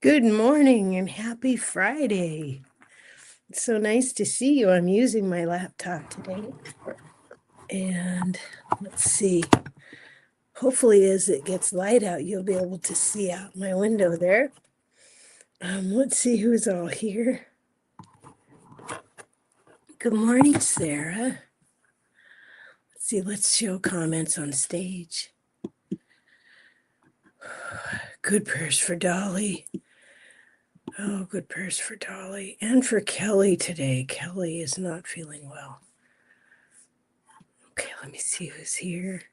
Good morning and happy Friday. It's so nice to see you. I'm using my laptop today. And let's see. Hopefully, as it gets light out, you'll be able to see out my window there. Let's see who's all here. Good morning, Sarah. Let's see, let's show comments on stage. Good prayers for Dolly. Oh, good prayers for Dolly and for Kelly today. Kelly is not feeling well. Okay, let me see who's here.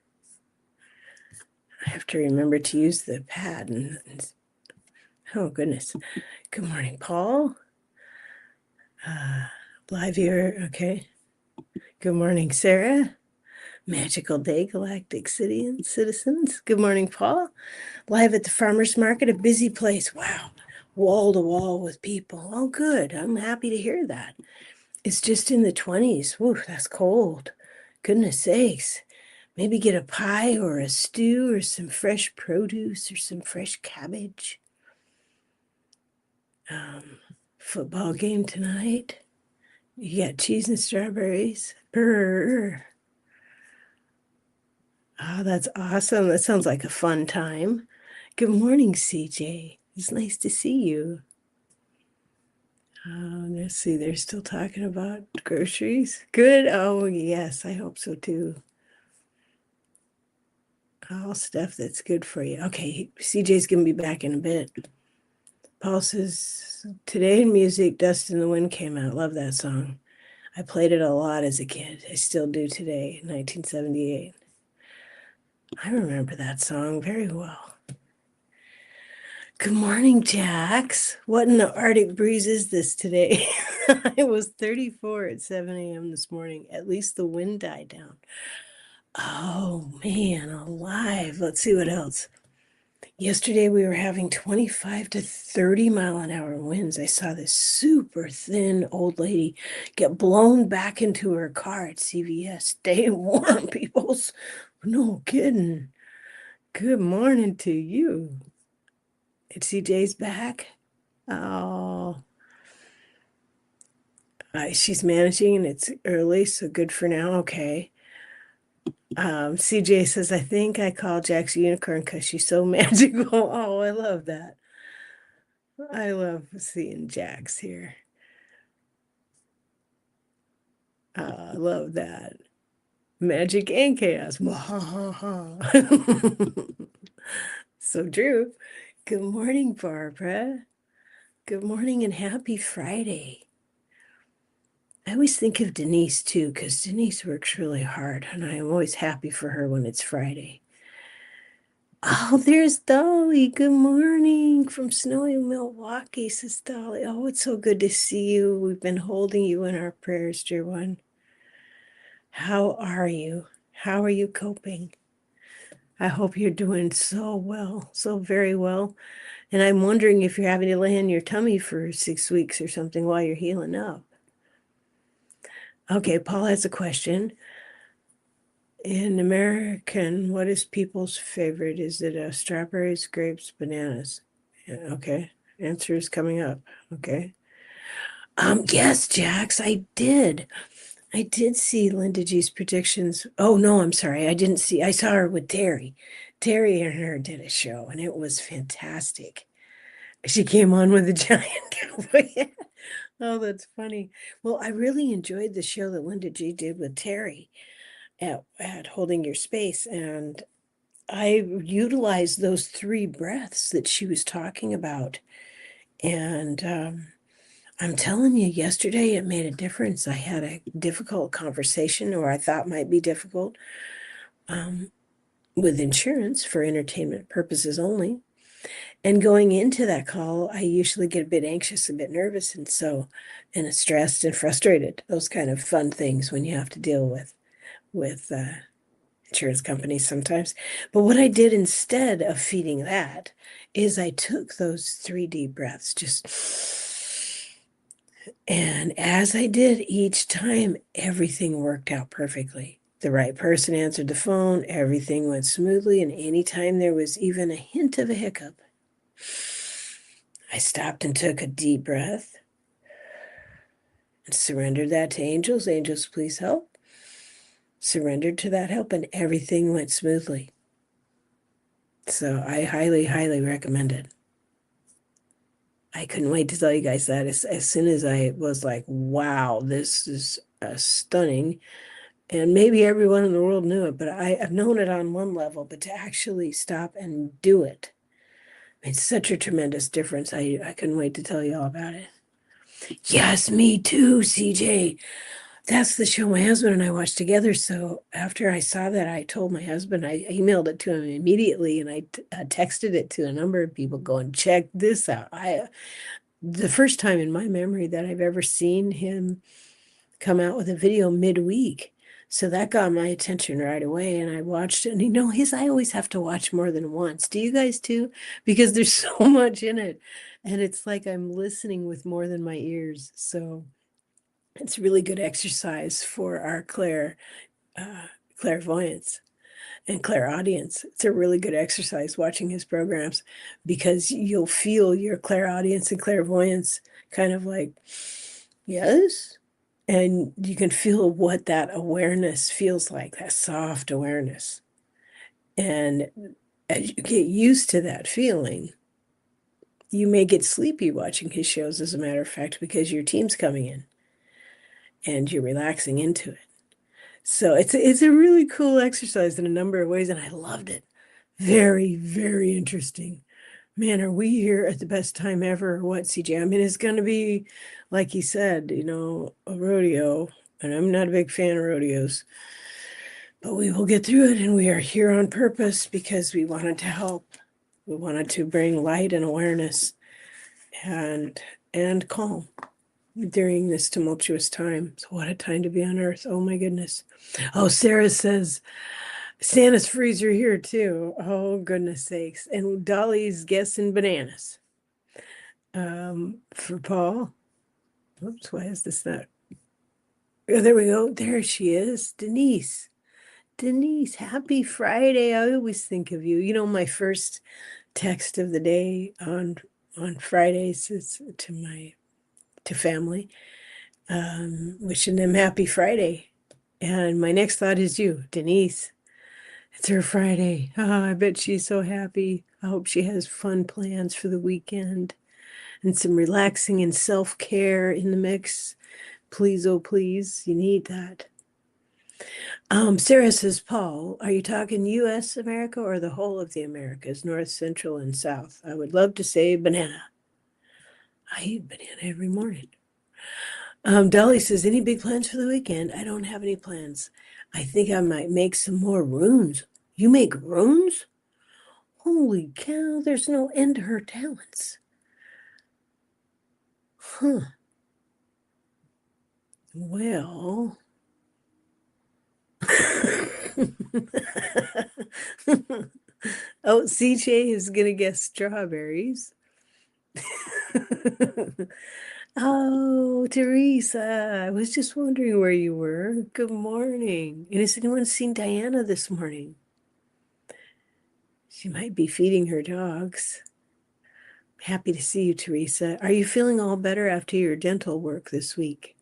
I have to remember to use the pad oh goodness. Good morning, Paul. Live here, okay. Good morning, Sarah. Magical day, Galactic City and citizens. Good morning, Paul. Live at the farmer's market, a busy place. Wow, wall to wall with people. Oh, good. I'm happy to hear that. It's just in the 20s. Woo, that's cold. Goodness sakes. Maybe get a pie or a stew or some fresh produce or some fresh cabbage. Football game tonight. You got cheese and strawberries. Brr. Oh, that's awesome. That sounds like a fun time. Good morning, CJ. It's nice to see you. Let's see, they're still talking about groceries. Good. Oh, yes, I hope so too. All stuff that's good for you. Okay, CJ's going to be back in a bit. Paul says, today in music, Dust in the Wind came out. Love that song. I played it a lot as a kid. I still do today, 1978. I remember that song very well. Good morning, Jax. What in the Arctic breeze is this today? It was 34 at 7 a.m. this morning. At least the wind died down. Oh, man, alive. Let's see what else. Yesterday, we were having 25 to 30 mile an hour winds. I saw this super thin old lady get blown back into her car at CVS. Stay warm, peoples. No kidding. Good morning to you. It's CJ's back. Oh, she's managing and it's early, so good for now. Okay. CJ says, I think I call Jack's unicorn because she's so magical. Oh, I love that. I love seeing Jax here. I love that. Magic and chaos. So true. Good morning, Barbara. Good morning and happy Friday. I always think of Denise too, because Denise works really hard, and I'm always happy for her when it's Friday. Oh, there's Dolly. Good morning from snowy Milwaukee, says Dolly. Oh, it's so good to see you. We've been holding you in our prayers, dear one. How are you? How are you coping? I hope you're doing so well, so very well. And I'm wondering if you're having to lay in your tummy for 6 weeks or something while you're healing up. Okay, Paul has a question. In American, what is people's favorite? Is it strawberries, grapes, bananas? Yeah, okay. Answer is coming up. Okay. Yes, Jax, I did. I did see Linda G's predictions. Oh no, I'm sorry. I saw her with Teri. Teri and her did a show and it was fantastic. She came on with a giant cowboy hat. Oh, that's funny. Well, I really enjoyed the show that Linda G did with Teri at Holding Your Space. And I utilized those 3 breaths that she was talking about. And I'm telling you, yesterday it made a difference. I had a difficult conversation, or I thought might be difficult, with insurance for entertainment purposes only. And going into that call, I usually get a bit anxious, a bit nervous, and stressed and frustrated. Those kind of fun things when you have to deal with insurance companies sometimes. But what I did instead of feeding that is I took those 3 deep breaths, and as I did each time, everything worked out perfectly. The right person answered the phone, everything went smoothly, and anytime there was even a hint of a hiccup, I stopped and took a deep breath and surrendered that to angels. Angels, please help. Surrendered to that help, and everything went smoothly. So I highly, highly recommend it. I couldn't wait to tell you guys that as soon as I was like, wow, this is stunning. And maybe everyone in the world knew it, but I've known it on one level, but to actually stop and do it made such a tremendous difference. I couldn't wait to tell you all about it. Yes, me too, CJ. That's the show my husband and I watched together. So after I saw that, I told my husband, I emailed it to him immediately, and I texted it to a number of people going, check this out. The first time in my memory that I've ever seen him come out with a video midweek. So that got my attention right away, and I watched it. And I always have to watch more than once. Do you guys too? Because there's so much in it. And it's like I'm listening with more than my ears. So it's really good exercise for our clairvoyance and clairaudience. It's a really good exercise watching his programs, because you'll feel your clairaudience and clairvoyance kind of like, yes. And you can feel what that awareness feels like, that soft awareness. And as you get used to that feeling, you may get sleepy watching his shows, as a matter of fact, because your team's coming in and you're relaxing into it. So it's a really cool exercise in a number of ways, and I loved it. Very, very interesting. Man, are we here at the best time ever or what, CJ? I mean, it's going to be, like he said, a rodeo, and I'm not a big fan of rodeos, but we will get through it, and we are here on purpose because we wanted to help. We wanted to bring light and awareness and calm during this tumultuous time. So what a time to be on Earth. Oh my goodness. Oh, Sarah says Santa's freezer here too. Oh goodness sakes. And Dolly's guessing bananas. For Paul. Oops, why is this not? Oh, there we go. There she is. Denise. Denise, happy Friday. I always think of you. My first text of the day on Fridays is to family, wishing them happy Friday. And my next thought is you, Denise. It's her Friday. Oh, I bet she's so happy. I hope she has fun plans for the weekend and some relaxing and self-care in the mix. Please, oh please, you need that. Sarah says, Paul, are you talking U.S. America or the whole of the Americas, North, Central, and South? I would love to say banana. I eat banana every morning. Dolly says, any big plans for the weekend? I don't have any plans. I think I might make some more runes. You make runes? Holy cow, there's no end to her talents. Huh. Well. Oh, CJ is going to guess strawberries. Oh, Teresa, I was just wondering where you were. Good morning. And has anyone seen Diana this morning? She might be feeding her dogs. Happy to see you, Teresa. Are you feeling all better after your dental work this week?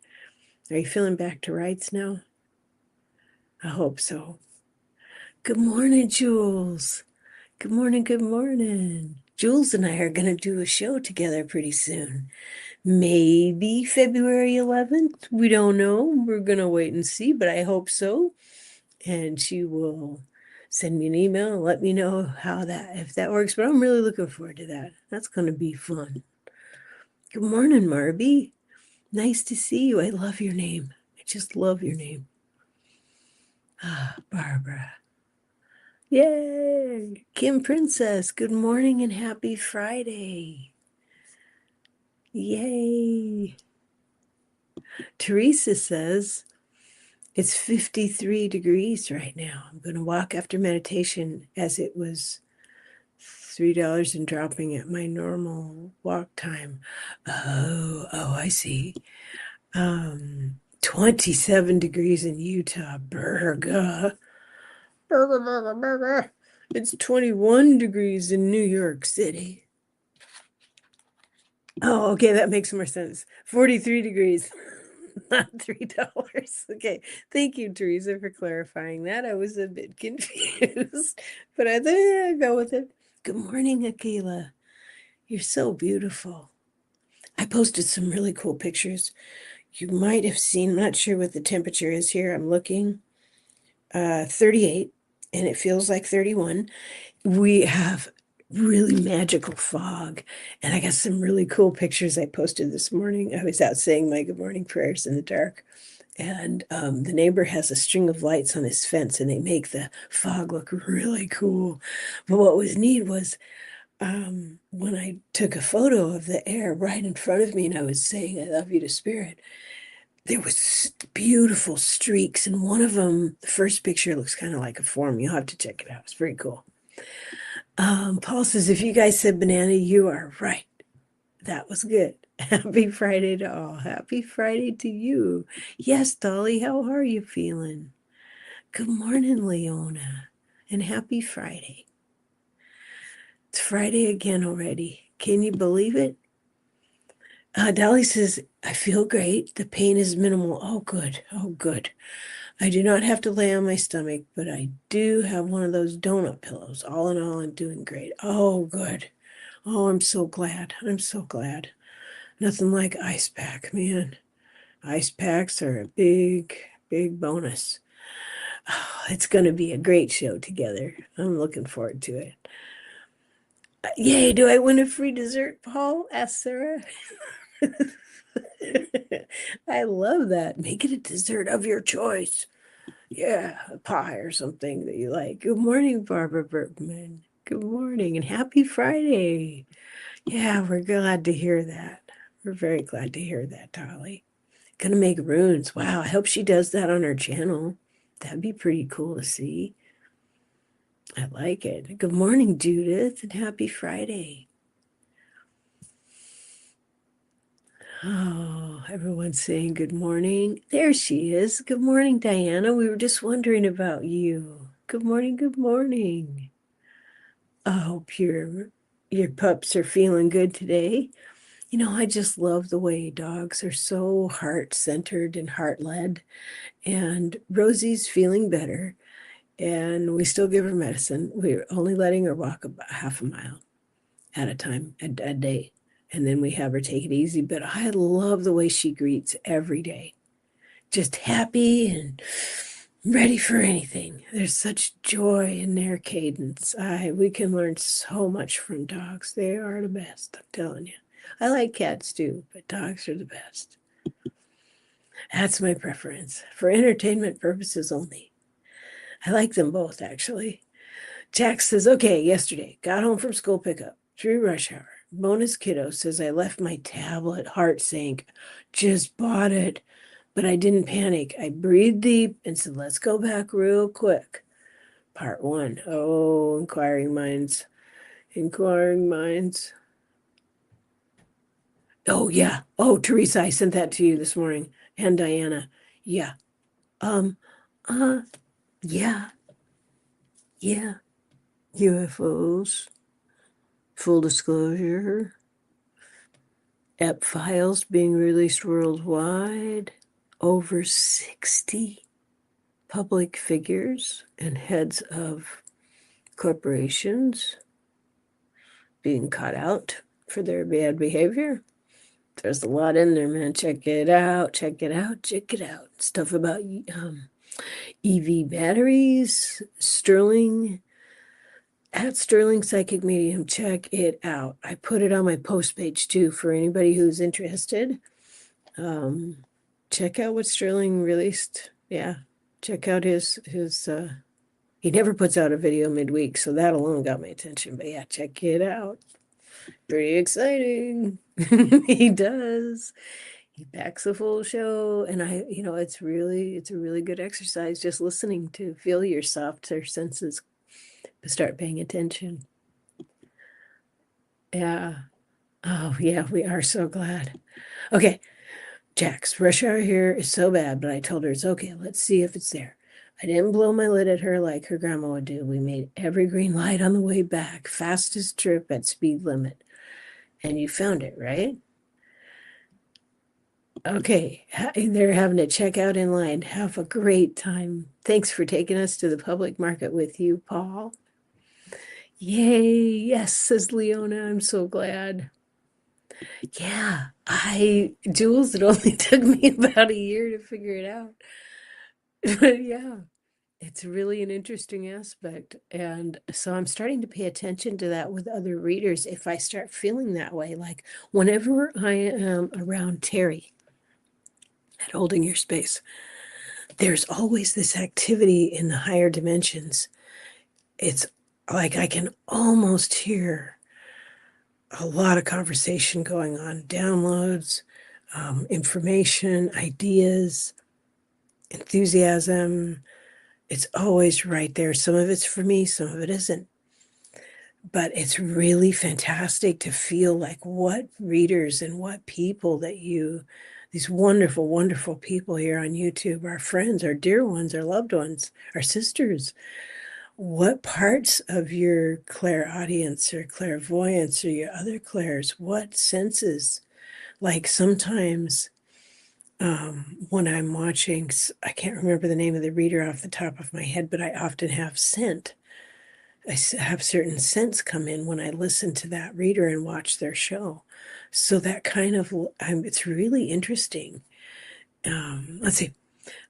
Are you feeling back to rights now? I hope so. Good morning, Jules. Good morning, good morning. Jules and I are going to do a show together pretty soon. Maybe February 11th. We don't know. We're going to wait and see, but I hope so. And she will send me an email and let me know if that works. But I'm really looking forward to that. That's going to be fun. Good morning, Marby. Nice to see you. I love your name. I just love your name. Ah, Barbara. Yay! Kim Princess, good morning and happy Friday. Yay! Teresa says, it's 53 degrees right now. I'm going to walk after meditation, as it was $3 and dropping at my normal walk time. Oh, I see. 27 degrees in Utah. Burger. It's 21 degrees in New York City. Oh, okay, that makes more sense. 43 degrees, not $3. Okay, thank you, Teresa, for clarifying that. I was a bit confused, but I thought, yeah, I'll go with it. Good morning, Akila. You're so beautiful. I posted some really cool pictures. You might have seen, I'm not sure what the temperature is here. I'm looking, 38, and it feels like 31. We have really magical fog, and I got some really cool pictures I posted this morning. I was out saying my good morning prayers in the dark, and the neighbor has a string of lights on his fence, and they make the fog look really cool. But what was neat was when I took a photo of the air right in front of me, and I was saying, "I love you" to Spirit. There was beautiful streaks, and one of them, the first picture, looks kind of like a form. You'll have to check it out. It's very cool. Paul says, if you guys said banana, you are right. That was good. Happy Friday to all. Happy Friday to you. Yes, Dolly, how are you feeling? Good morning, Leona, and happy Friday. It's Friday again already. Can you believe it? Dolly says, I feel great. The pain is minimal. Oh, good. Oh, good. I do not have to lay on my stomach, but I do have one of those donut pillows. All in all, I'm doing great. Oh, good. Oh, I'm so glad. I'm so glad. Nothing like ice pack, man. Ice packs are a big, big bonus. Oh, it's going to be a great show together. I'm looking forward to it. Yay, do I win a free dessert, Paul? Asked Sarah. I love that. Make it a dessert of your choice. Yeah, a pie or something that you like. Good morning, Barbara Bergman. Good morning and happy Friday. Yeah, we're glad to hear that. We're very glad to hear that, Dolly. Gonna make runes. Wow, I hope she does that on her channel. That'd be pretty cool to see. I like it. Good morning, Judith, and happy Friday. Oh, everyone's saying good morning. There she is. Good morning, Diana. We were just wondering about you. Good morning, good morning. I hope your pups are feeling good today. You know, I just love the way dogs are so heart-centered and heart-led. And Rosie's feeling better, and we still give her medicine. We're only letting her walk about half a mile at a time, a day. And then we have her take it easy. But I love the way she greets every day. Just happy and ready for anything. There's such joy in their cadence. We can learn so much from dogs. They are the best, I'm telling you. I like cats too, but dogs are the best. That's my preference for entertainment purposes only. I like them both, actually. Jack says, okay, yesterday, got home from school pickup, through rush hour. Bonus kiddo says, I left my tablet, heart sank, just bought it, but I didn't panic. I breathed deep and said, let's go back real quick. Part one. Oh, inquiring minds. Inquiring minds. Oh, yeah. Oh, Teresa, I sent that to you this morning. And Diana. Yeah. Um, uh, yeah. Yeah. UFOs. Full disclosure. App files being released worldwide. Over 60 public figures and heads of corporations being caught out for their bad behavior. There's a lot in there, man. Check it out. Check it out. Check it out. Stuff about EV batteries, Sterling, at Sterling Psychic Medium. Check it out. I put it on my post page too for anybody who's interested. Check out what Sterling released. Yeah, check out his he never puts out a video midweek, so that alone got my attention. But yeah, check it out. Pretty exciting. He does. He packs a full show, and it's a really good exercise just listening to feel your softer senses, start paying attention. Yeah. Oh, yeah, we are so glad. Okay, Jack's rush hour here is so bad, but I told her it's okay. Let's see if it's there. I didn't blow my lid at her like her grandma would do. We made every green light on the way back, fastest trip at speed limit. And you found it, right? Okay, they're having a checkout in line. Have a great time. Thanks for taking us to the public market with you, Paul. Yay, yes, says Leona. I'm so glad. Yeah, Jules, it only took me about a year to figure it out. But yeah, it's really an interesting aspect. And so I'm starting to pay attention to that with other readers if I start feeling that way. Like whenever I am around Teri at Holding Your Space, there's always this activity in the higher dimensions. It's like I can almost hear a lot of conversation going on, downloads, information, ideas, enthusiasm. It's always right there. Some of it's for me, some of it isn't. But it's really fantastic to feel like what readers and what people that these wonderful, wonderful people here on YouTube, our friends, our dear ones, our loved ones, our sisters, what parts of your clairaudience or clairvoyance or your other clairs, what senses, like sometimes when I'm watching, I can't remember the name of the reader off the top of my head, but I often have scent. I have certain scents come in when I listen to that reader and watch their show. So that kind of, it's really interesting. Let's see.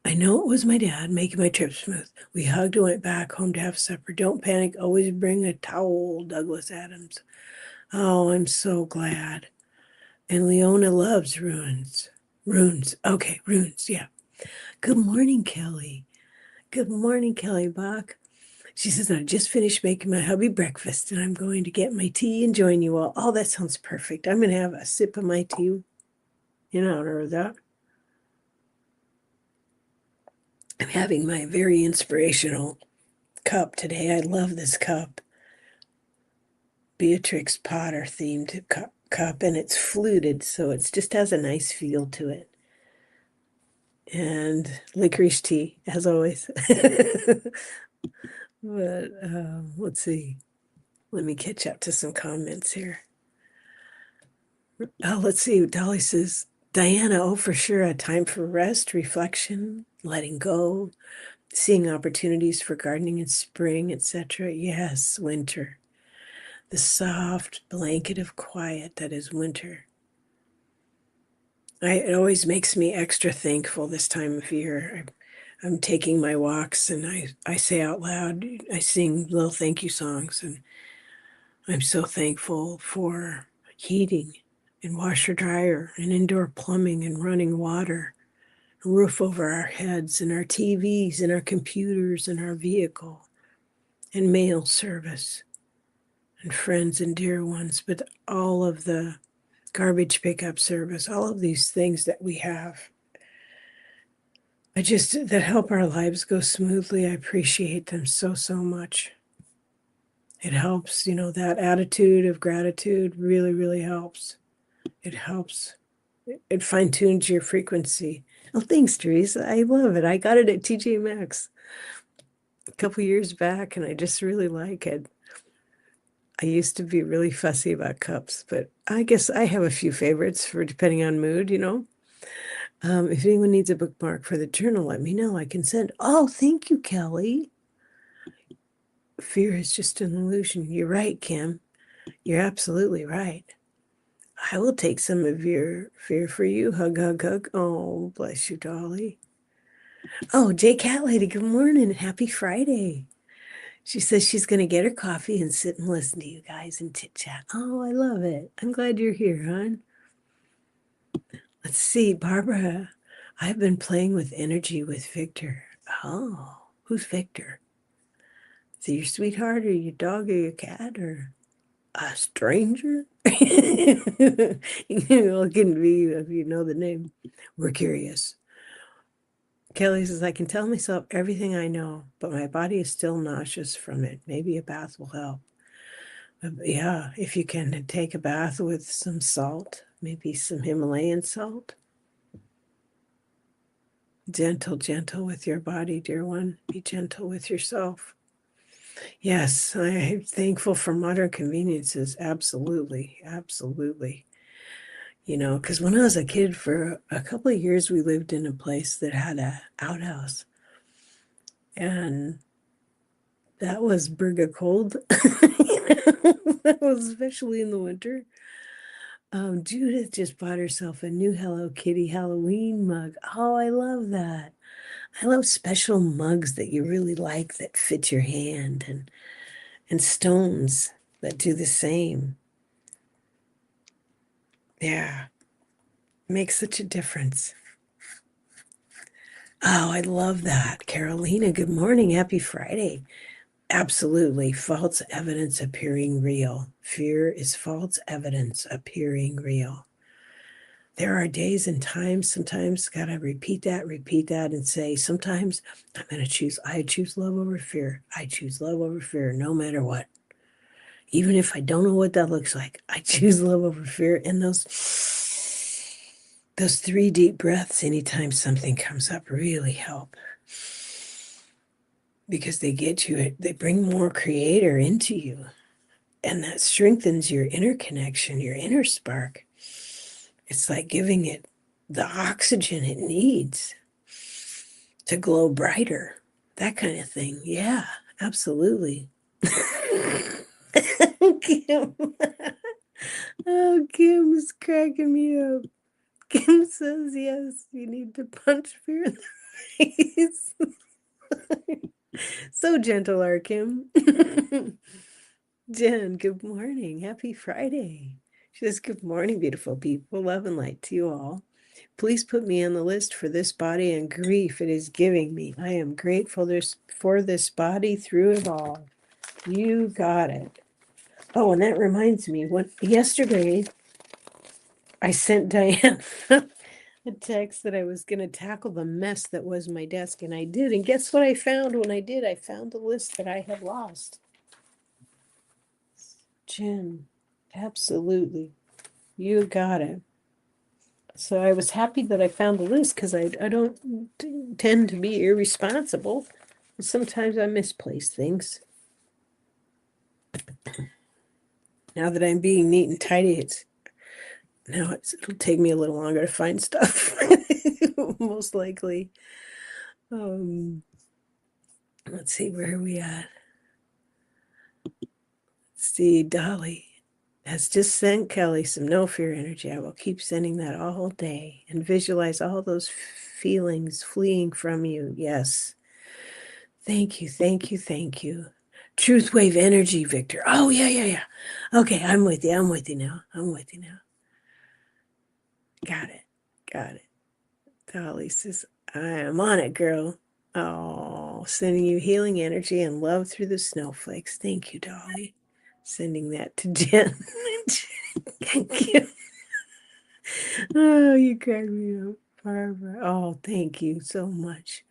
I know it was my dad making my trip smooth. We hugged and went back home to have supper. Don't panic. Always bring a towel, Douglas Adams. Oh, I'm so glad. And Leona loves runes. Runes. Okay, runes. Yeah. Good morning, Kelly. Good morning, Kelly Bach. She says, I just finished making my hubby breakfast and I'm going to get my tea and join you all. Oh, that sounds perfect. I'm going to have a sip of my tea in honor of that. I'm having my very inspirational cup today. I love this cup. Beatrix Potter themed cup, and it's fluted, so it just has a nice feel to it. And licorice tea, as always. But let's see. Let me catch up to some comments here. Oh, let's see. Dolly says, Diana, oh, for sure, a time for rest, reflection, letting go, seeing opportunities for gardening in spring, etc. Yes, winter. The soft blanket of quiet that is winter. It always makes me extra thankful this time of year. I'm taking my walks and I say out loud, I sing little thank you songs, and I'm so thankful for heating and washer dryer and indoor plumbing and running water, a roof over our heads and our TVs and our computers and our vehicle and mail service and friends and dear ones, but all of the garbage pickup service, all of these things that we have. That help our lives go smoothly. I appreciate them so, so much. It helps, that attitude of gratitude really, really helps. It helps. It fine tunes your frequency. Oh, thanks, Teresa. I love it. I got it at TJ Maxx a couple years back, and I just really like it. I used to be really fussy about cups, but I guess I have a few favorites for depending on mood, If anyone needs a bookmark for the journal, let me know. I can send. Oh, thank you, Kelly. Fear is just an illusion. You're right, Kim. You're absolutely right. I will take some of your fear for you. Hug, hug, hug. Oh, bless you, Dolly. Oh, J Cat Lady, good morning. Happy Friday. She says she's going to get her coffee and sit and listen to you guys and chit chat. Oh, I love it. I'm glad you're here, hon. Let's see, Barbara. I've been playing with energy with Victor. Oh, who's Victor? Is it your sweetheart or your dog or your cat or a stranger? It can be if you know the name. We're curious. Kelly says, I can tell myself everything I know, but my body is still nauseous from it. Maybe a bath will help. Yeah, if you can take a bath with some salt, maybe some Himalayan salt. Gentle, gentle with your body, dear one. Be gentle with yourself. Yes, I'm thankful for modern conveniences. Absolutely, absolutely. Because when I was a kid, for a couple of years, we lived in a place that had a outhouse, and that was burga cold. That was especially in the winter. Judith just bought herself a new Hello Kitty Halloween mug. Oh, I love that. I love special mugs that you really like that fit your hand, and stones that do the same. Yeah, makes such a difference. Oh, I love that. Carolina, good morning. Happy Friday. Absolutely. False evidence appearing real. Fear is false evidence appearing real. There are days and times, sometimes gotta repeat that, and say, sometimes I choose love over fear. I choose love over fear, no matter what. Even if I don't know what that looks like, I choose love over fear. And those 3 deep breaths anytime something comes up really help, because they bring more creator into you, and that strengthens your inner connection, your inner spark. It's like giving it the oxygen it needs to glow brighter, that kind of thing. Yeah, absolutely. Kim. Oh, Kim's cracking me up. Kim says, yes, you need to punch fear in the face. So gentle, our Kim. Jen, good morning. Happy Friday. She says, good morning, beautiful people. Love and light to you all. Please put me on the list for this body and grief it is giving me. I am grateful for this body through it all. You got it. Oh, and that reminds me, yesterday I sent Diane a text that I was going to tackle the mess that was my desk, and I did. And guess what I found when I did? I found the list that I had lost. Jen, absolutely. You got it. So I was happy that I found the list, because I don't tend to be irresponsible. Sometimes I misplace things. Now that I'm being neat and tidy, it'll take me a little longer to find stuff, most likely. Let's see, where are we at? Let's see, Dolly has just sent Kelly some no fear energy. I will keep sending that all day and visualize all those feelings fleeing from you. Yes. Thank you, thank you, thank you. Truth wave energy, Victor. Oh, yeah. Okay, I'm with you. I'm with you now. Got it. Dolly says, I am on it, girl. Oh, sending you healing energy and love through the snowflakes. Thank you, Dolly. Sending that to Jen. Thank you. Oh, you crack me up, Barbara. Oh, thank you so much.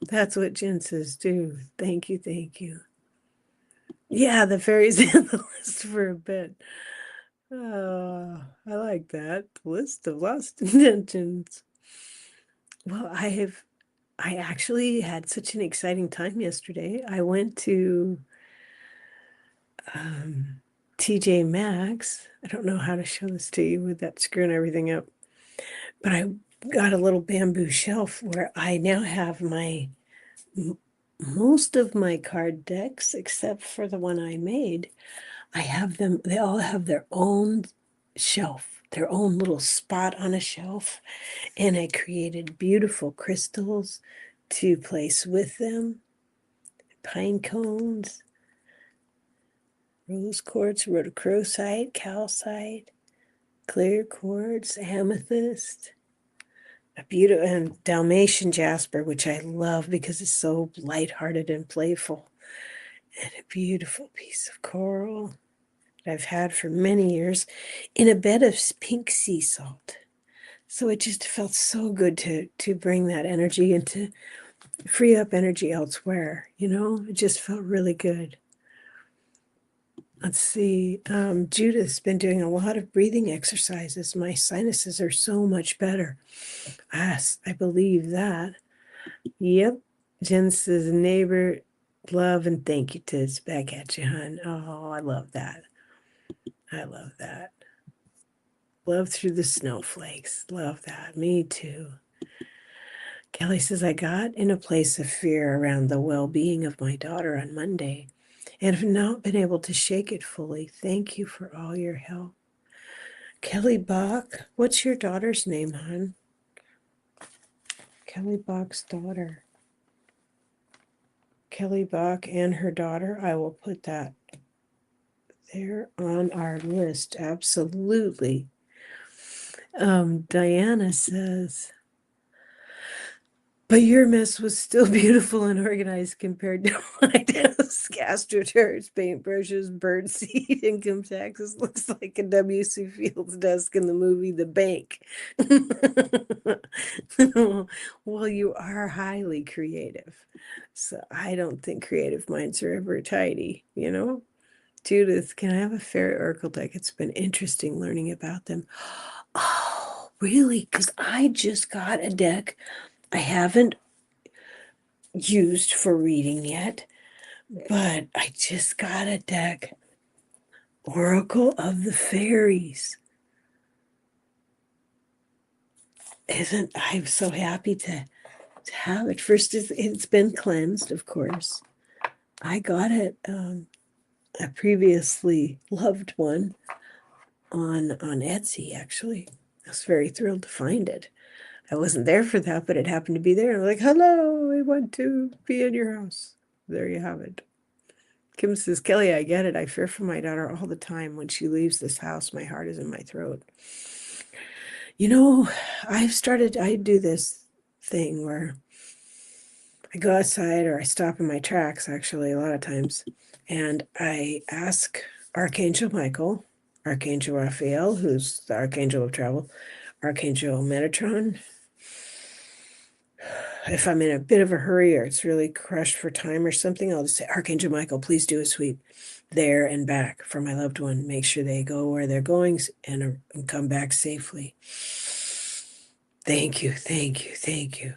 That's what Jen says too. Thank you. Yeah, the fairies in the list for a bit. Oh, I like that. The list of lost intentions. Well, I actually had such an exciting time yesterday. I went to TJ Maxx. I don't know how to show this to you with that screwing everything up, but I got a little bamboo shelf where I now have most of my card decks, except for the one I made. I have them, they all have their own shelf, their own little spot on a shelf. And I created beautiful crystals to place with them, pine cones, rose quartz, rhodochrosite, calcite, clear quartz, amethyst, a beautiful, and Dalmatian jasper, which I love because it's so lighthearted and playful, and a beautiful piece of coral that I've had for many years in a bed of pink sea salt. So it just felt so good to bring that energy and to free up energy elsewhere. It just felt really good. Let's see. Judith's been doing a lot of breathing exercises. My sinuses are so much better. Yes, I believe that. Yep. Jen says, neighbor, love and thank you, Tiz. Back at you, hon. Oh, I love that. Love through the snowflakes. Love that. Me too. Kelly says, I got in a place of fear around the well-being of my daughter on Monday and have not been able to shake it fully. Thank you for all your help. Kelly Bach, what's your daughter's name, hon? Kelly Bach's daughter. Kelly Bach and her daughter. I will put that there on our list. Absolutely. Diana says, but your mess was still beautiful and organized compared to mine. Astroturfs, paintbrushes, birdseed, income taxes. Looks like a W.C. Fields desk in the movie The Bank. Well, you are highly creative. So I don't think creative minds are ever tidy, you know? Judith, can I have a fairy oracle deck? It's been interesting learning about them. Oh, really? Because I just got a deck I haven't used for reading yet, but I just got a deck. Oracle of the Fairies. I'm so happy to have it. First, it's been cleansed, of course. I got it, a previously loved one on Etsy, actually. I was very thrilled to find it. I wasn't there for that, but it happened to be there. I'm like, hello, I want to be in your house. There you have it. Kim says, Kelly, I get it. I fear for my daughter all the time. When she leaves this house, my heart is in my throat. You know, I do this thing where I go outside or I stop in my tracks, actually, a lot of times, and I ask Archangel Michael, Archangel Raphael, who's the Archangel of Travel, Archangel Metatron. If I'm in a bit of a hurry or it's really crushed for time or something, I'll just say, Archangel Michael, please do a sweep there and back for my loved one. Make sure they go where they're going and come back safely. Thank you, thank you, thank you.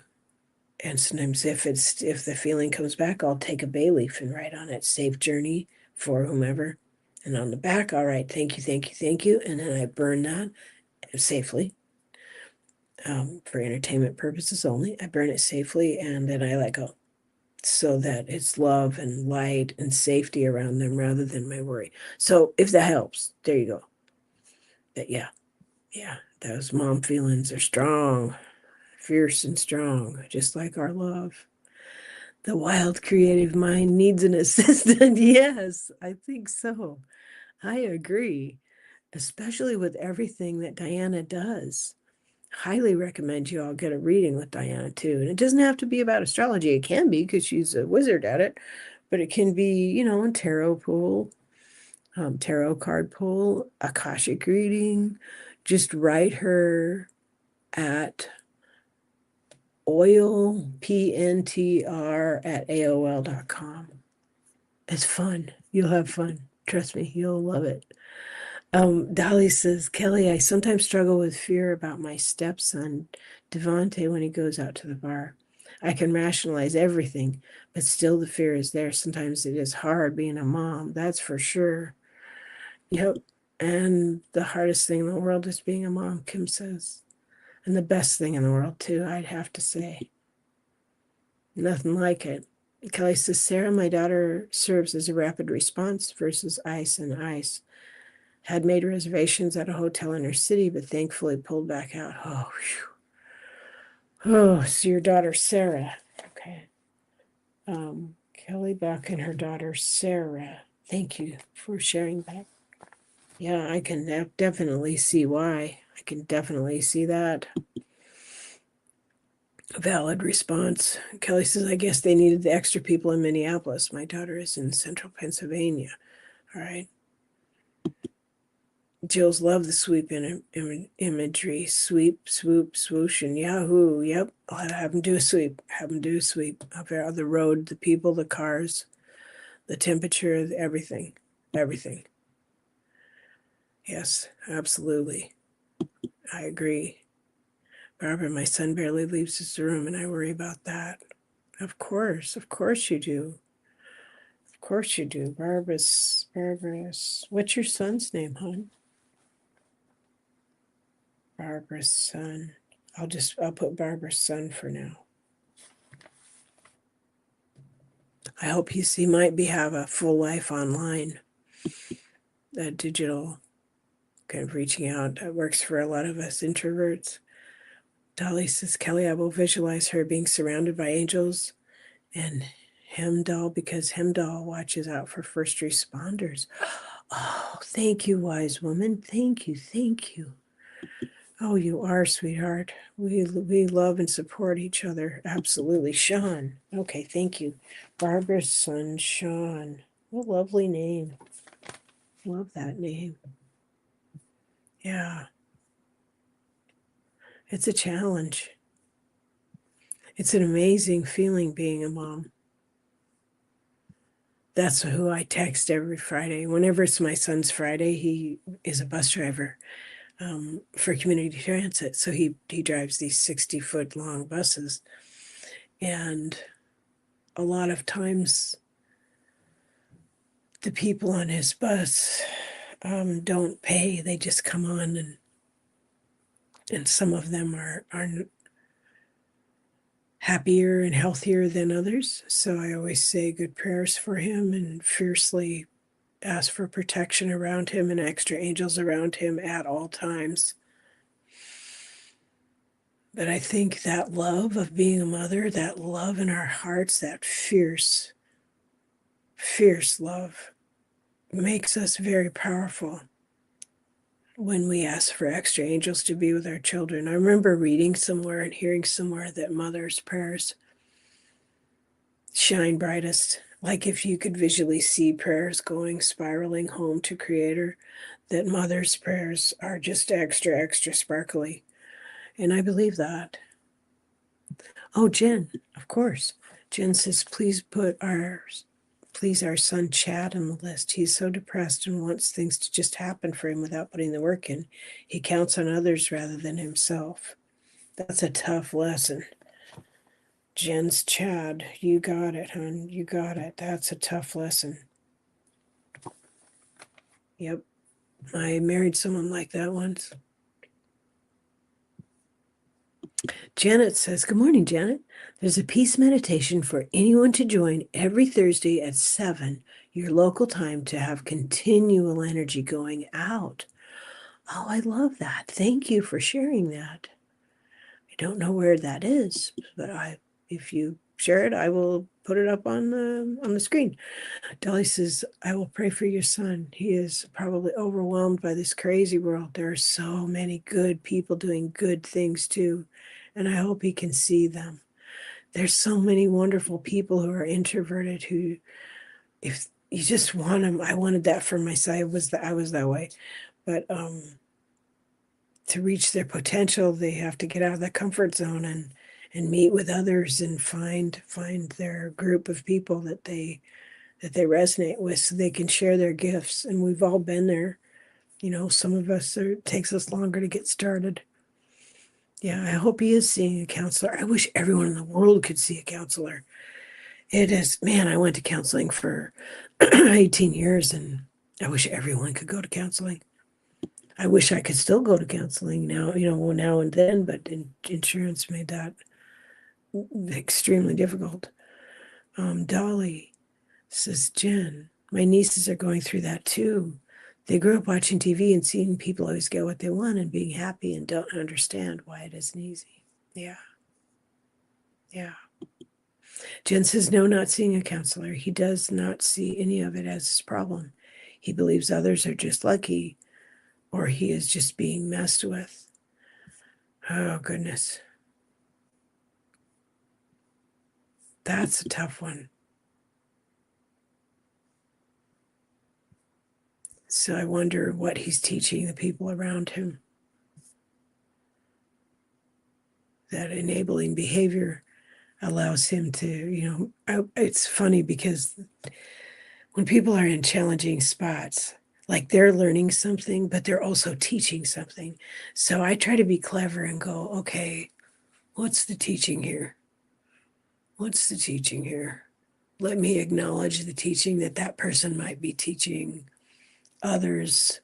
And sometimes if the feeling comes back, I'll take a bay leaf and write on it, safe journey for whomever. And on the back, all right, thank you, thank you, thank you. And then I burn that safely. For entertainment purposes only. I burn it safely and then I let go so that it's love and light and safety around them rather than my worry. So if that helps, there you go. But yeah, those mom feelings are strong, fierce and strong, just like our love. The wild creative mind needs an assistant. Yes, I think so. I agree, especially with everything that Diana does. Highly recommend you all get a reading with Diana too. And it doesn't have to be about astrology. It can be because she's a wizard at it, but it can be, a tarot pool, tarot card pool, Akashic reading. Just write her at oilpntr@aol.com. It's fun. You'll have fun. Trust me, you'll love it. Dolly says, Kelly, I sometimes struggle with fear about my stepson, Devante, when he goes out to the bar. I can rationalize everything, but still the fear is there. Sometimes it is hard being a mom, that's for sure. Yep. And the hardest thing in the world is being a mom, Kim says. And the best thing in the world, too, I'd have to say. Nothing like it. Kelly says, Sarah, my daughter serves as a rapid response versus ice and ice. Had made reservations at a hotel in her city, but thankfully pulled back out. Oh, whew. Oh, so your daughter, Sarah. Okay. Kelly Buck and her daughter, Sarah. Thank you for sharing that. Yeah, I can definitely see why. I can definitely see that. A valid response. Kelly says, I guess they needed the extra people in Minneapolis. My daughter is in central Pennsylvania. All right. Jill's love the sweep imagery. Sweep, swoop, swoosh, and yahoo. Yep. I'll have them do a sweep. Have them do a sweep of the road, the people, the cars, the temperature, everything. Everything. Yes, absolutely. I agree. Barbara, my son barely leaves his room, and I worry about that. Of course you do. Of course you do. Barbara's. What's your son's name, hon? Barbara's son. I'll put Barbara's son for now. I hope he might have a full life online. That digital kind of reaching out that works for a lot of us introverts. Dolly says, Kelly, I will visualize her being surrounded by angels and Hemdall, because Hemdall watches out for first responders. Oh, thank you, wise woman. Thank you. Thank you. Oh, you are, sweetheart. We love and support each other. Absolutely. Sean. Okay, thank you. Barbara's son, Sean. What a lovely name. Love that name. Yeah. It's a challenge. It's an amazing feeling being a mom. That's who I text every Friday. Whenever it's my son's Friday, he is a bus driver for community transit. So he drives these 60-foot long buses. And a lot of times the people on his bus don't pay. They just come on, and some of them are happier and healthier than others. So I always say good prayers for him and fiercely ask for protection around him and extra angels around him at all times. But I think that love of being a mother, that love in our hearts, that fierce, fierce love makes us very powerful when we ask for extra angels to be with our children. I remember reading somewhere and hearing somewhere that mother's prayers shine brightest. Like if you could visually see prayers going, spiraling home to Creator, that mother's prayers are just extra, extra sparkly. And I believe that. Oh, Jen, of course. Jen says, please our son Chad on the list. He's so depressed and wants things to just happen for him without putting the work in. He counts on others rather than himself. That's a tough lesson. Jen's Chad, you got it, hon. You got it. That's a tough lesson. Yep. I married someone like that once. Janet says, good morning, Janet. There's a peace meditation for anyone to join every Thursday at 7, your local time, to have continual energy going out. Oh, I love that. Thank you for sharing that. I don't know where that is, but if you share it, I will put it up on the screen. Dolly says, I will pray for your son. He is probably overwhelmed by this crazy world. There are so many good people doing good things too, and I hope he can see them. There's so many wonderful people who are introverted who, if you just want them, I wanted that for myself. I was that way, but to reach their potential, they have to get out of that comfort zone and meet with others and find their group of people that they resonate with, so they can share their gifts. And we've all been there. Some of us, it takes us longer to get started. Yeah, I hope he is seeing a counselor. I wish everyone in the world could see a counselor. It is, man, I went to counseling for 18 years, and I wish everyone could go to counseling. I wish I could still go to counseling now, now and then, but insurance made that extremely difficult. Dolly says, Jen, my nieces are going through that too. They grew up watching TV and seeing people always get what they want and being happy and don't understand why it isn't easy. Yeah. Yeah. Jen says, no, not seeing a counselor. He does not see any of it as his problem. He believes others are just lucky, or he is just being messed with. Oh, goodness. That's a tough one. So I wonder what he's teaching the people around him. That enabling behavior allows him to, it's funny because when people are in challenging spots, like they're learning something, but they're also teaching something. So I try to be clever and go, okay, what's the teaching here? What's the teaching here? Let me acknowledge the teaching that person might be teaching others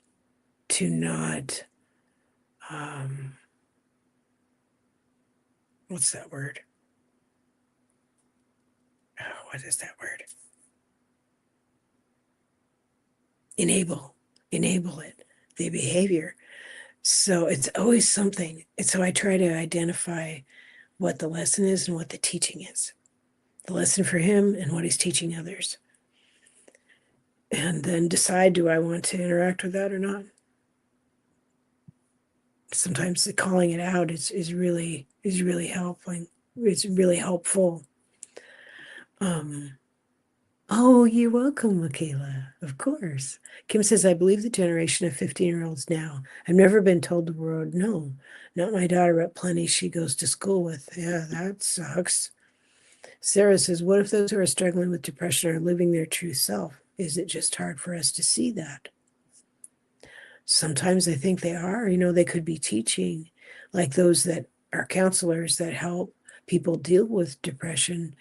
to not what's that word? Oh, what is that word? Enable it, the behavior. So it's always something. And so I try to identify what the lesson is and what the teaching is. The lesson for him and what he's teaching others. And then decide, do I want to interact with that or not? Sometimes the calling it out is really helpful. It's really helpful. Oh, you're welcome, Michaela. Of course. Kim says, I believe the generation of 15-year-olds now. I've never been told the word no. Not my daughter, but plenty she goes to school with. Yeah, that sucks. Sarah says, what if those who are struggling with depression are living their true self? Is it just hard for us to see that? Sometimes I think they are. They could be teaching, like those that are counselors that help people deal with depression.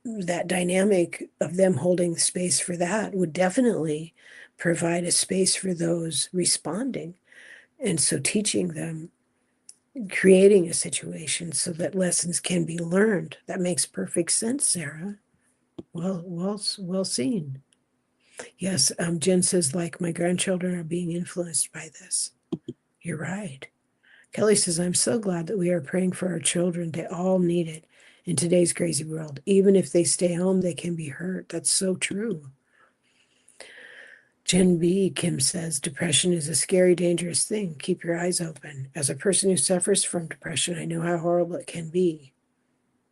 That dynamic of them holding space for that would definitely provide a space for those responding. And so teaching them, creating a situation so that lessons can be learned. That makes perfect sense, Sarah. Well seen. Yes, Jen says, like my grandchildren are being influenced by this. You're right. Kelly says, I'm so glad that we are praying for our children. They all need it in today's crazy world. Even if they stay home, they can be hurt. That's so true. Jen B. Kim says, depression is a scary, dangerous thing. Keep your eyes open. As a person who suffers from depression, I know how horrible it can be.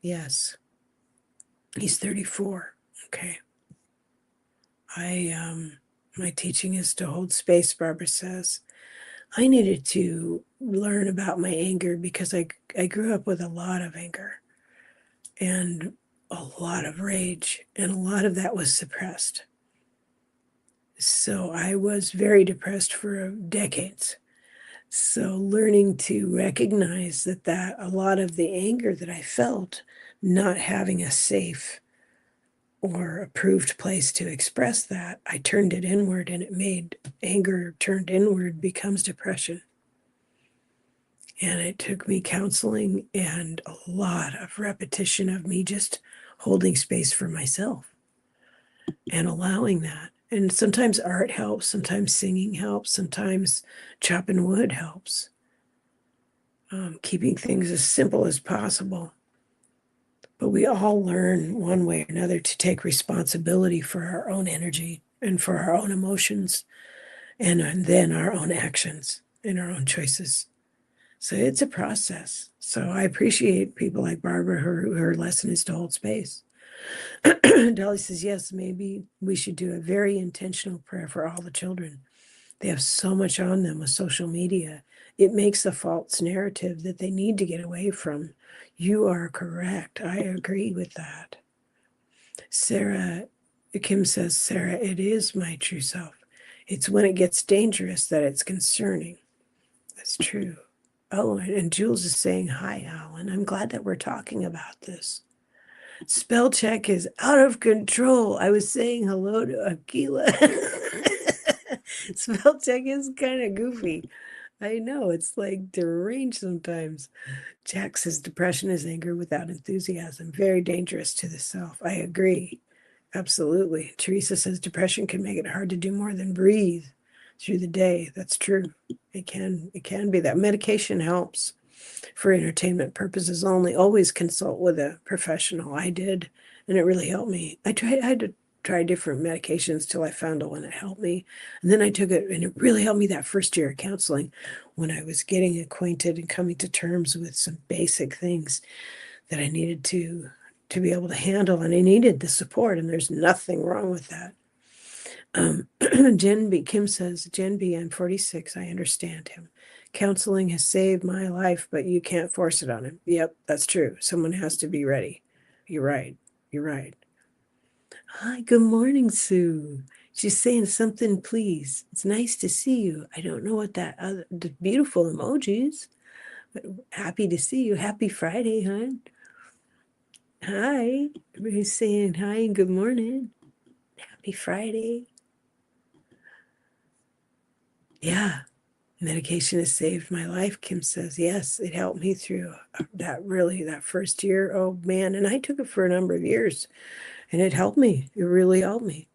Yes. He's 34. Okay. My teaching is to hold space, Barbara says. I needed to learn about my anger because I grew up with a lot of anger and a lot of rage, and a lot of that was suppressed. So I was very depressed for decades. So learning to recognize that a lot of the anger that I felt, not having a safe or approved place to express that, I turned it inward, and it made anger turned inward becomes depression. And it took me counseling and a lot of repetition of me just holding space for myself and allowing that. And sometimes art helps, sometimes singing helps, sometimes chopping wood helps. Keeping things as simple as possible. But we all learn one way or another to take responsibility for our own energy and for our own emotions and then our own actions and our own choices. So it's a process. So I appreciate people like Barbara, her lesson is to hold space. Dolly says, yes, maybe we should do a very intentional prayer for all the children. They have so much on them with social media. It makes a false narrative that they need to get away from. You are correct. I agree with that. Kim says, Sarah, it is my true self. It's when it gets dangerous that it's concerning. That's true. Oh, and Jules is saying, hi, Alan. I'm glad that we're talking about this. Spell check is out of control. I was saying hello to Akila. Spell check is kind of goofy. I know, it's like deranged sometimes. Jack says depression is anger without enthusiasm, very dangerous to the self. I agree. Absolutely. Teresa says depression can make it hard to do more than breathe through the day. That's true. It can be that. Medication helps for entertainment purposes only. Always consult with a professional. I did, and it really helped me. I had to try different medications till I found the one that helped me. And then I took it, and it really helped me that first year of counseling when I was getting acquainted and coming to terms with some basic things that I needed to be able to handle, and I needed the support, and there's nothing wrong with that. Kim says, Jen B, I'm 46. I understand him. Counseling has saved my life, but you can't force it on him. Yep, that's true. Someone has to be ready. You're right. You're right. Hi, good morning, Sue. She's saying something, please. It's nice to see you. I don't know what the beautiful emojis, but happy to see you. Happy Friday, hon. Hi. Everybody's saying hi and good morning. Happy Friday. Yeah. Medication has saved my life, Kim says. Yes, it helped me through that first year. Oh man, and I took it for a number of years, and it helped me. It really helped me.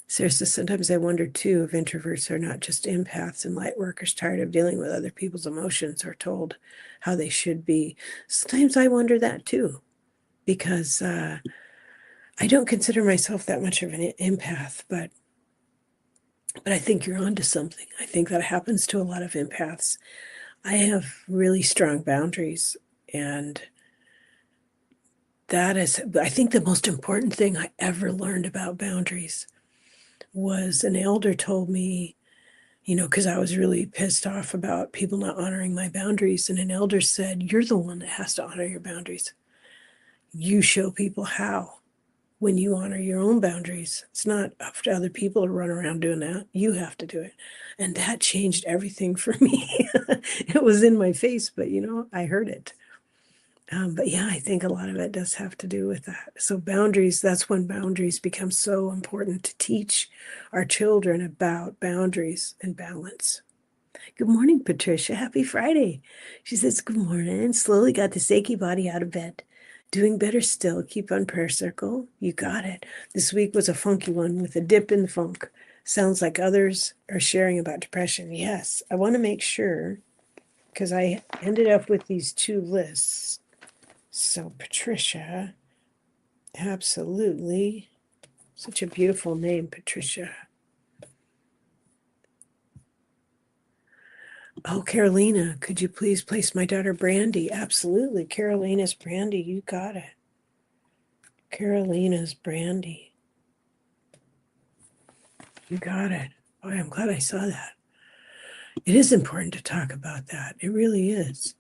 Sarah says, sometimes I wonder too if introverts are not just empaths and light workers tired of dealing with other people's emotions or told how they should be. Sometimes I wonder that too, because I don't consider myself that much of an empath, but I think you're onto something. I think that happens to a lot of empaths. I have really strong boundaries, and that is, I think, the most important thing I ever learned about boundaries was an elder told me, because I was really pissed off about people not honoring my boundaries. And an elder said, you're the one that has to honor your boundaries. You show people how when you honor your own boundaries. It's not up to other people to run around doing that. You have to do it. And that changed everything for me. It was in my face, but I heard it. But yeah, I think a lot of it does have to do with that. So boundaries, that's when boundaries become so important to teach our children about boundaries and balance. Good morning, Patricia. Happy Friday. She says, good morning. Slowly got the Seiki body out of bed. Doing better still. Keep on prayer circle. You got it. This week was a funky one with a dip in the funk. Sounds like others are sharing about depression. Yes, I want to make sure, because I ended up with these two lists. So Patricia, absolutely. Such a beautiful name, Patricia. Oh, Carolina, could you please place my daughter Brandy? Absolutely. Carolina's Brandy. You got it. Carolina's Brandy. You got it. Boy, I'm glad I saw that. It is important to talk about that. It really is.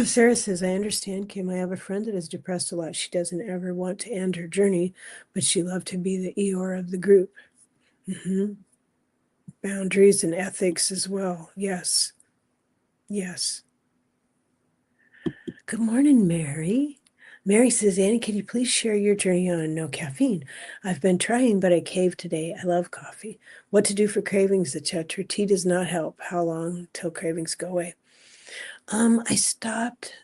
Sarah says, I understand, Kim. I have a friend that is depressed a lot. She doesn't ever want to end her journey, but she loved to be the Eeyore of the group. Boundaries and ethics as well. Yes. Yes. Good morning, Mary. Mary says, Annie, can you please share your journey on no caffeine? I've been trying, but I caved today. I love coffee. What to do for cravings, etc. Tea does not help. How long till cravings go away? I stopped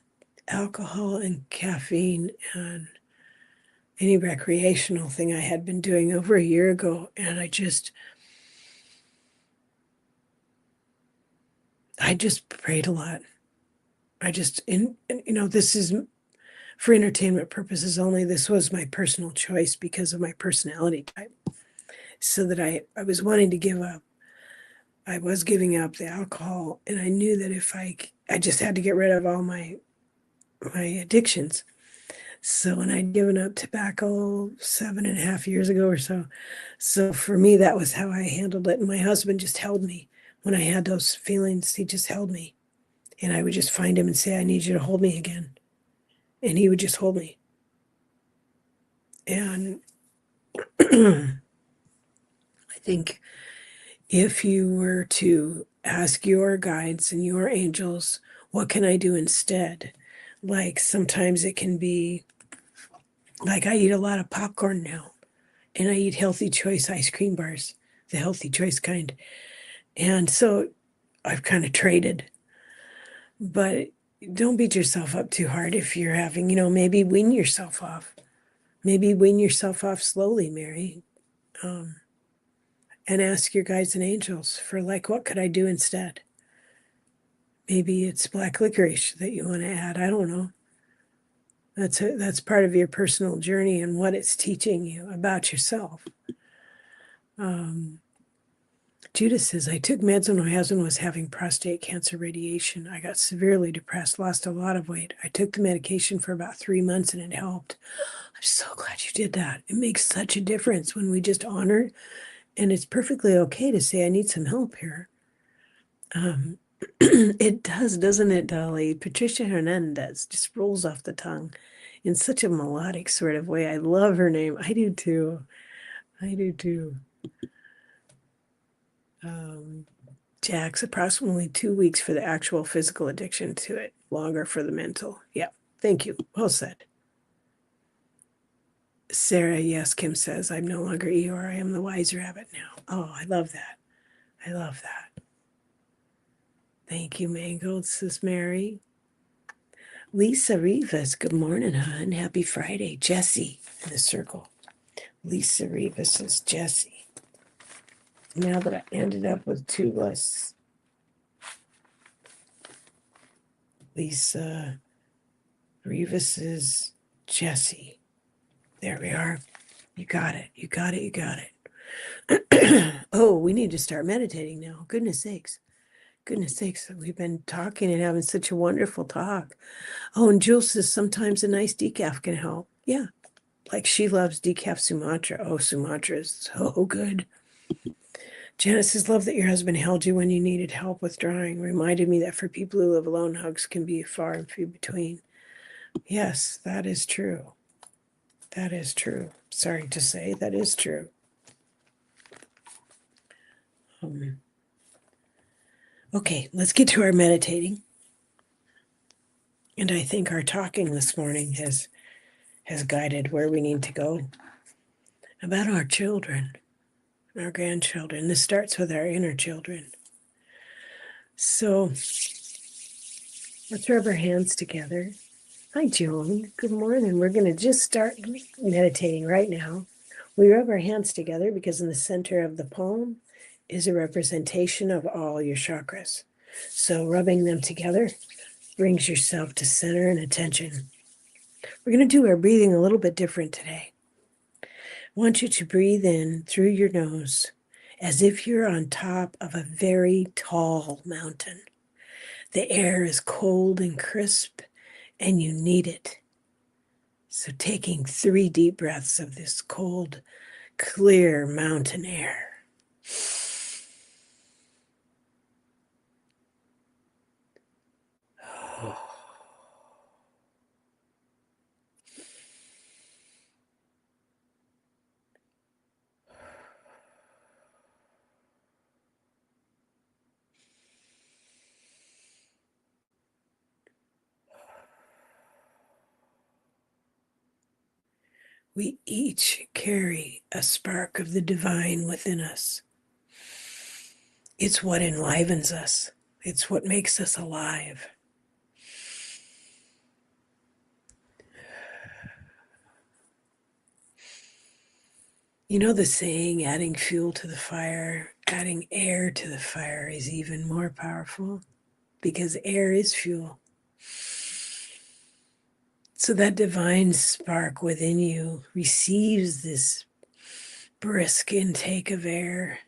alcohol and caffeine and any recreational thing I had been doing over a year ago, and I just prayed a lot. This is for entertainment purposes only. This was my personal choice because of my personality type. So that I was wanting to give up. I was giving up the alcohol, and I knew that if I just had to get rid of all my addictions. So when I'd given up tobacco 7.5 years ago or so, so for me, that was how I handled it. And my husband just held me when I had those feelings. He just held me, and I would just find him and say, I need you to hold me again. And he would just hold me. And I think if you were to ask your guides and your angels, what can I do instead? Like sometimes it can be like I eat a lot of popcorn now, and I eat healthy choice ice cream bars, the healthy choice kind. And so I've kind of traded, but don't beat yourself up too hard if you're having, maybe wean yourself off. Maybe wean yourself off slowly, Mary. And ask your guides and angels for what could I do instead? Maybe it's black licorice that you want to add. I don't know. That's part of your personal journey and what it's teaching you about yourself. Judith says, I took meds when my husband was having prostate cancer radiation. I got severely depressed, lost a lot of weight. I took the medication for about 3 months and it helped. I'm so glad you did that. It makes such a difference when we just honor, and it's perfectly okay to say, I need some help here. It does, doesn't it, Dolly? Patricia Hernandez just rolls off the tongue in such a melodic sort of way. I love her name. I do too. Jack's approximately 2 weeks for the actual physical addiction to it, longer for the mental. Yeah, thank you. Well said. Sarah, yes, Kim says, I'm no longer Eeyore. I am the wise rabbit now. Oh, I love that. I love that. Thank you, Mangold, says Mary. Lisa Rivas, good morning, hon. Happy Friday. Jessie in the circle. Lisa Rivas says Jessie. Now that I ended up with two lists. Lisa Rivas is Jessie. There we are. You got it. You got it. You got it. Oh, we need to start meditating now. Goodness sakes. Goodness sakes. We've been talking and having such a wonderful talk. Oh, and Jules says sometimes a nice decaf can help. Yeah. Like she loves decaf Sumatra. Oh, Sumatra is so good. Janice says, love that your husband held you when you needed help withdrawing. Reminded me that for people who live alone, hugs can be far and few between. Yes, that is true. That is true. Sorry to say, that is true. Okay, let's get to our meditating. And I think our talking this morning has guided where we need to go about our children, our grandchildren. This starts with our inner children. So let's rub our hands together. Hi, Joan. Good morning. We're going to just start meditating right now. We rub our hands together because in the center of the palm is a representation of all your chakras. So rubbing them together brings yourself to center and attention. We're going to do our breathing a little bit different today. I want you to breathe in through your nose as if you're on top of a very tall mountain. The air is cold and crisp, and you need it. So taking 3 deep breaths of this cold, clear mountain air. We each carry a spark of the divine within us. It's what enlivens us. It's what makes us alive. You know the saying, adding fuel to the fire, adding air to the fire is even more powerful because air is fuel. So that divine spark within you receives this brisk intake of air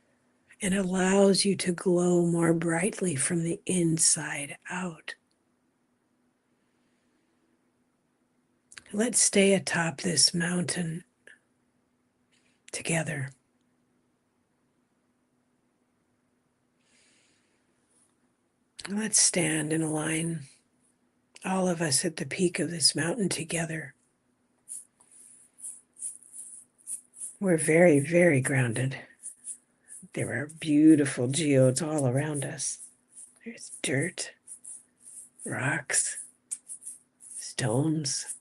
and allows you to glow more brightly from the inside out. Let's stay atop this mountain together. Let's stand in a line, all of us at the peak of this mountain together. We're very, very grounded. There are beautiful geodes all around us. There's dirt, rocks, stones,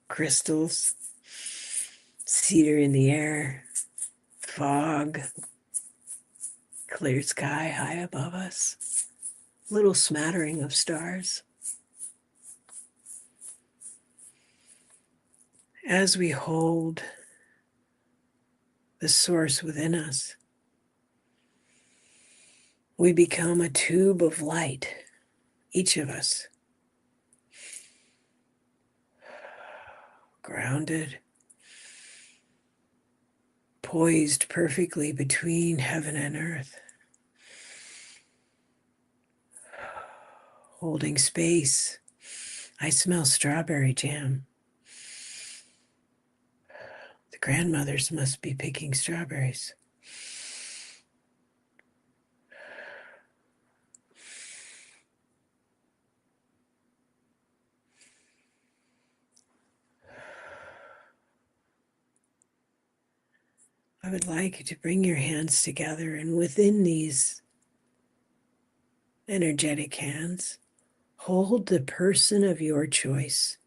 crystals, cedar in the air, fog, clear sky high above us, little smattering of stars. As we hold the source within us, we become a tube of light, each of us, grounded, poised perfectly between heaven and earth, holding space. I smell strawberry jam. The grandmothers must be picking strawberries. I would like you to bring your hands together, and within these energetic hands, hold the person of your choice.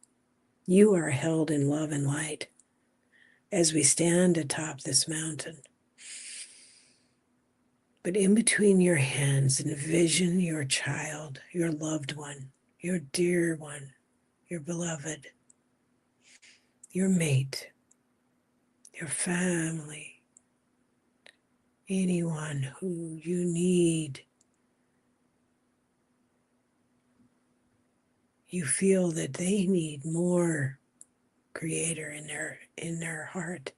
You are held in love and light as we stand atop this mountain. But in between your hands, envision your child, your loved one, your dear one, your beloved, your mate, your family, anyone who you need. You feel that they need more Creator in their heart.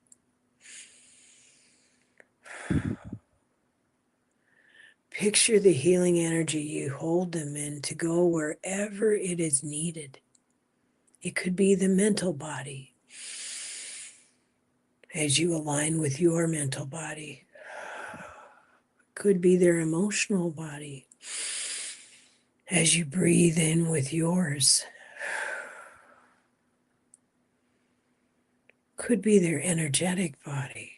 Picture the healing energy you hold them in to go wherever it is needed. It could be the mental body as you align with your mental body. It could be their emotional body as you breathe in with yours. Could be their energetic body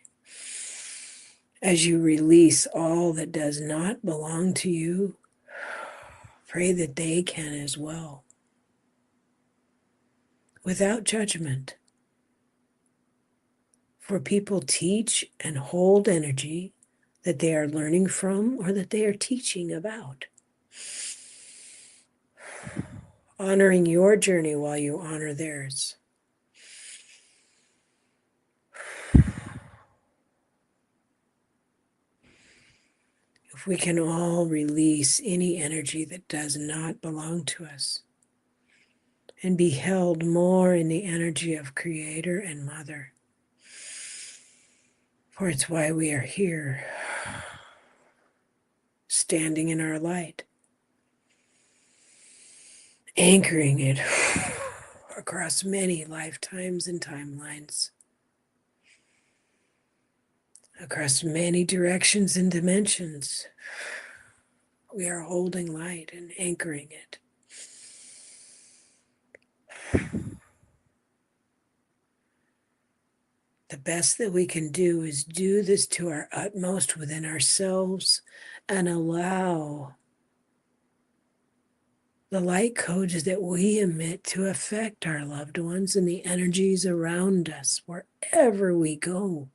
as you release all that does not belong to you. Pray that they can as well, without judgment. For people teach and hold energy that they are learning from or that they are teaching about. Honoring your journey while you honor theirs. If we can all release any energy that does not belong to us and be held more in the energy of Creator and Mother. For it's why we are here, standing in our light, anchoring it across many lifetimes and timelines, across many directions and dimensions. We are holding light and anchoring it. The best that we can do is do this to our utmost within ourselves and allow the light codes that we emit to affect our loved ones and the energies around us wherever we go,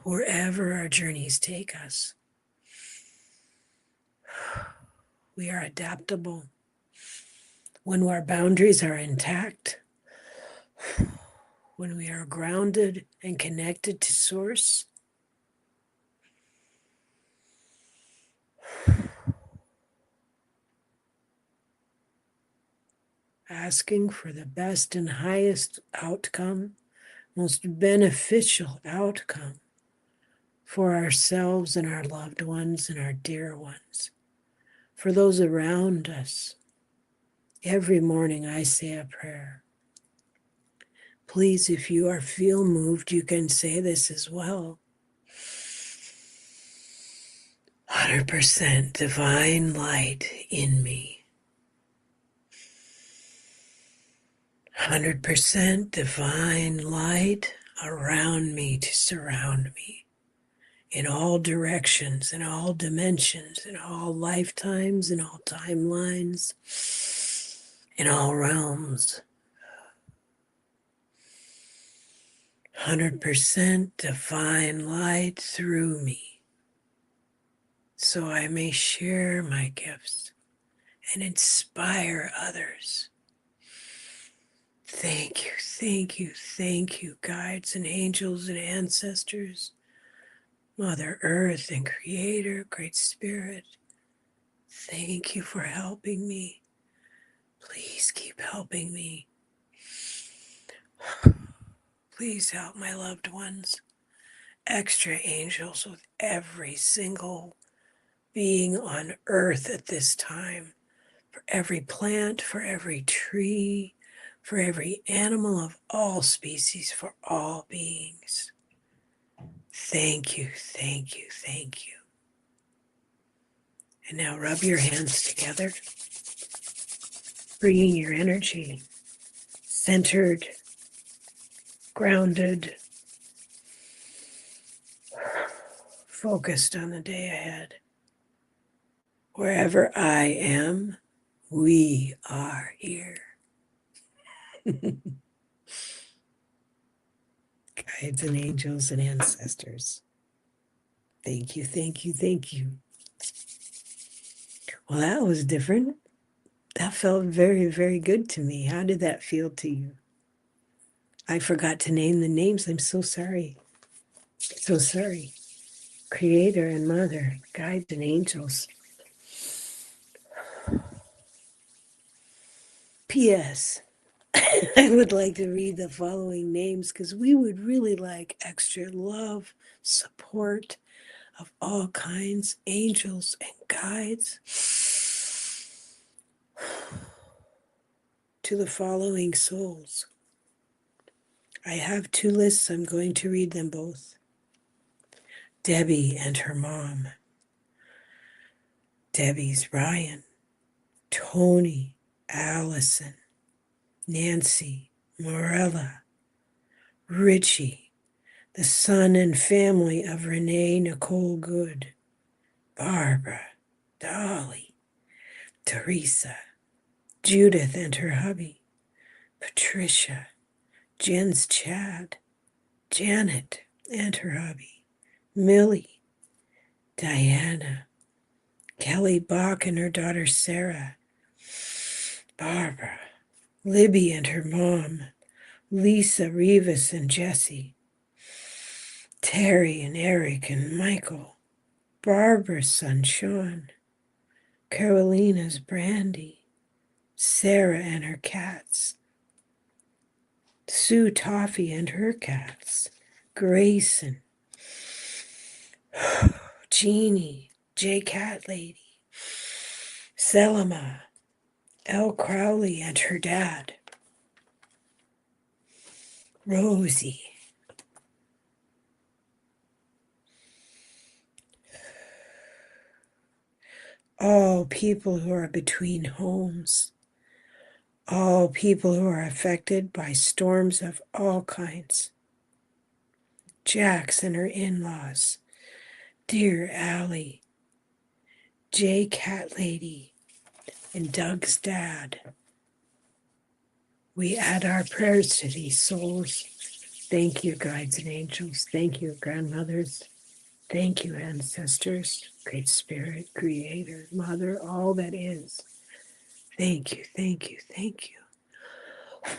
wherever our journeys take us. We are adaptable. When our boundaries are intact, when we are grounded and connected to Source, asking for the best and highest outcome, most beneficial outcome for ourselves and our loved ones and our dear ones, for those around us. Every morning I say a prayer. Please, if you feel moved, you can say this as well. 100% divine light in me. 100% divine light around me to surround me in all directions, in all dimensions, in all lifetimes, in all timelines, in all realms. 100% divine light through me, so I may share my gifts and inspire others. Thank you, thank you, thank you, guides and angels and ancestors, Mother Earth and Creator, Great Spirit. Thank you for helping me. Please keep helping me. Please help my loved ones, extra angels with every single being on earth at this time, for every plant, for every tree, for every animal of all species, for all beings. Thank you, thank you, thank you. And now rub your hands together, bringing your energy centered, grounded, focused on the day ahead. Wherever I am, we are here. Guides and angels and ancestors. Thank you, thank you, thank you. Well, that was different. That felt very, very good to me. How did that feel to you? I forgot to name the names. I'm so sorry. So sorry. Creator and Mother, guides and angels. P.S. I would like to read the following names because we would really like extra love, support of all kinds, angels and guides, to the following souls. I have two lists. I'm going to read them both. Debbie and her mom. Debbie's Ryan, Tony, Allison, Nancy, Morella, Richie, the son and family of Renee Nicole Good, Barbara, Dolly, Teresa, Judith and her hubby, Patricia, Jen's Chad, Janet and her hubby, Millie, Diana, Kelly Bach and her daughter Sarah, Barbara, Libby and her mom, Lisa Rivas and Jesse, Terry and Eric and Michael, Barbara's son Sean, Carolina's Brandy, Sarah and her cats, Sue Toffee and her cats, Grayson, Jeannie, J Cat Lady, Selma, Elle Crowley and her dad, Rosie, all people who are between homes, all people who are affected by storms of all kinds, Jax and her in-laws, dear Allie, J Cat Lady, and Doug's dad. We add our prayers to these souls. Thank you, guides and angels. Thank you, grandmothers. Thank you, ancestors, Great Spirit, Creator, Mother, all that is. Thank you, thank you, thank you.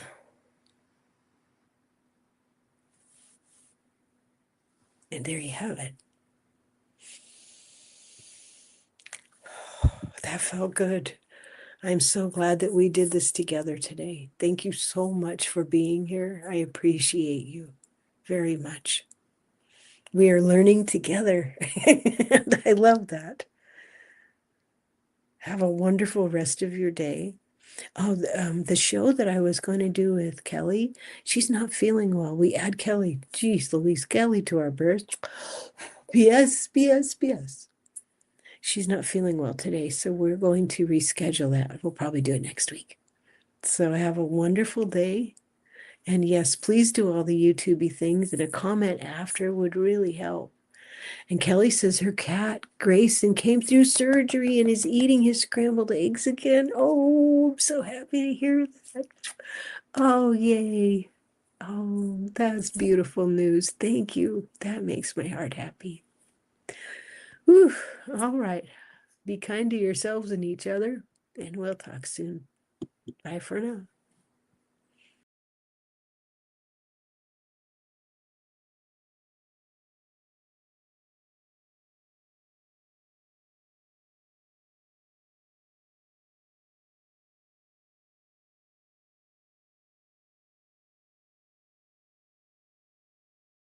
And there you have it. That felt good. I'm so glad that we did this together today. Thank you so much for being here. I appreciate you very much. We are learning together. And I love that. Have a wonderful rest of your day. Oh, the show that I was going to do with Kelly, she's not feeling well. We add Kelly, geez, Louise, Kelly to our birth. P.S., P.S., P.S. She's not feeling well today, so we're going to reschedule that. We'll probably do it next week. So have a wonderful day. And yes, please do all the YouTubey things, and a comment after would really help. And Kelly says her cat, Grayson, came through surgery and is eating his scrambled eggs again. Oh, I'm so happy to hear that. Oh, yay. Oh, that's beautiful news. Thank you. That makes my heart happy. Whew. All right. Be kind to yourselves and each other, and we'll talk soon. Bye for now.